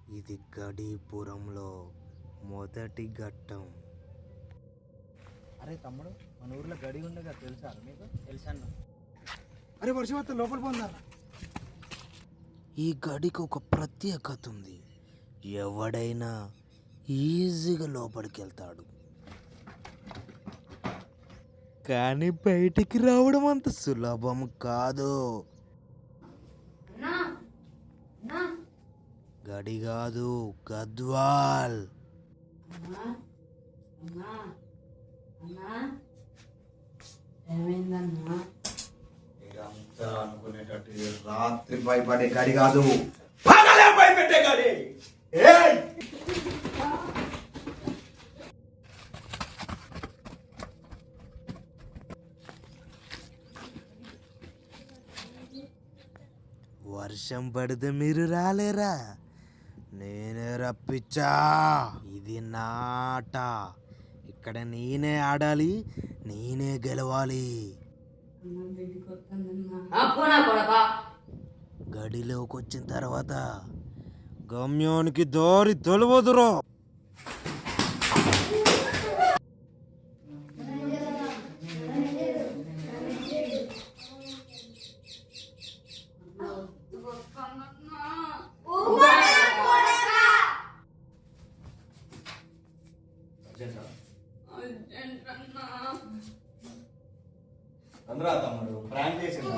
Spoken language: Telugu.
ఇది గడీపురంలో మొదటి ఘట్టం. అరే తమ్ముడు, మన ఊర్లో గడి ఉండగా తెలుసా మీకు? తెలుసన్న. అరే వర్షవత్త లోపల పోందా. ఈ గడికి ఒక ప్రత్యేకత ఉంది. ఎవడైనా ఈజీగా లోపలికి వెళ్తాడు, కానీ బయటికి రావడం అంత సులభం కాదు. గడి కాదు, గద్వాల్. ఇదంతా అనుకునేటట్టు రాత్రి భయపడే గడి కాదు, పగలే భయపెట్టే గడి. వర్షం పడితే మీరు రాలేరా? నేనే రప్పించా. ఇది నా ఆట. ఇక్కడ నేనే ఆడాలి, నేనే గెలవాలి. గడిలోకి వచ్చిన తర్వాత గమ్యానికి దారి తెలియదురా. అందరూ తమ్ముడు ప్రాంక్ చేసిండు.